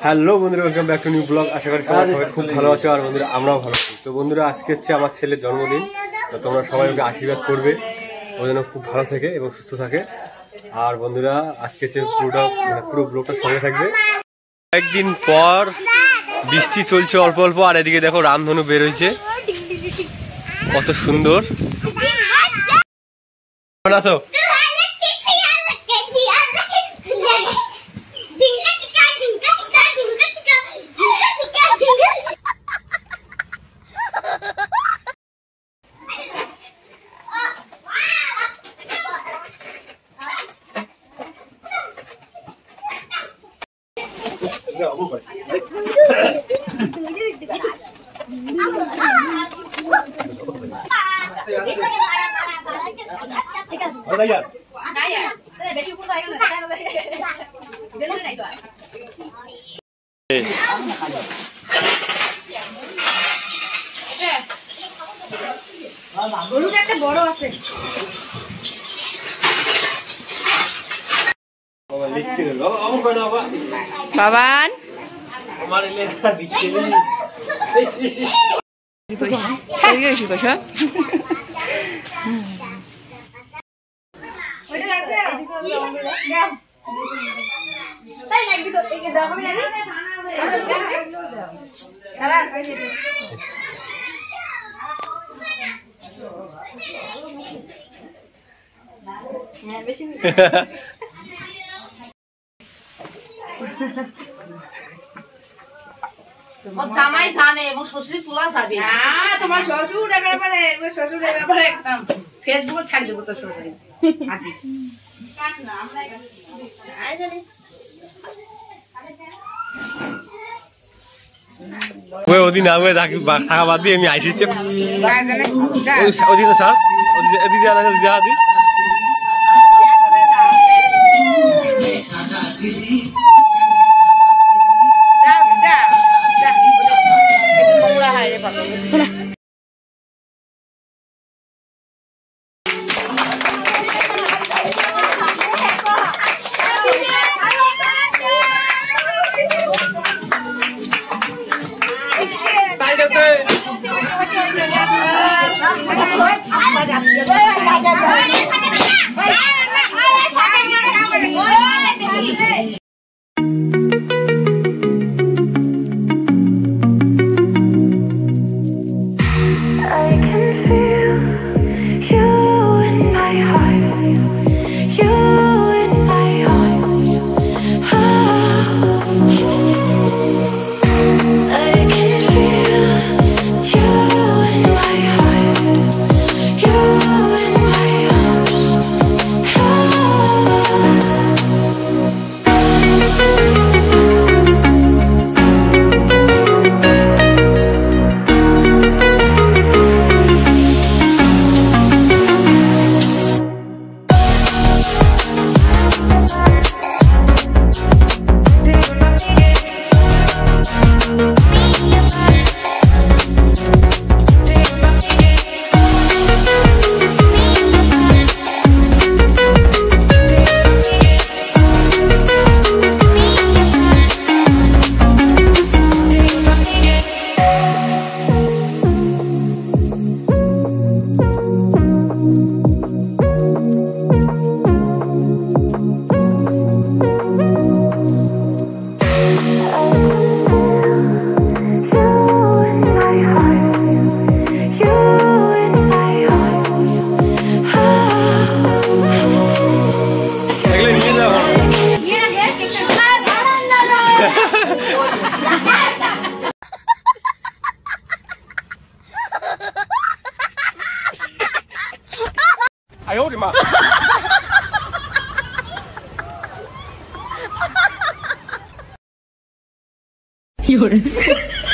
Hello বন্ধুরা, welcome back to new blog. আশা করি সবাই খুব ভালো আছো, আর বন্ধুরা আমরাও ভালো আছি। তো বন্ধুরা, আজকে হচ্ছে আমার ছেলের জন্মদিন। তো তোমরা সবাই ওকে আশীর্বাদ করবে, ও যেন খুব ভালো থাকে এবং সুস্থ থাকে। আর বন্ধুরা, আজকে হচ্ছে পুরো ব্লগটা সঙ্গে থাকবে। কয়েকদিন পর বৃষ্টি চলছে অল্প অল্প, আর এদিকে দেখো রামধনু বের হয়েছে, কত সুন্দর। কেমন আছো? বড় আছে বাবান জামাই জানে এবং শ্বশুর তোলা যাবে না। তোমার শ্বশুর ব্যাপারে শ্বশুরের ব্যাপারে একদম ফেসবুকে ছাড়ি দেবো তো শ্বশুর আজি ওদিন আগে থাকা বাদ দিয়ে আমি আইসিছে ওদিন স্যার ওদিন哎呦我的妈！有人。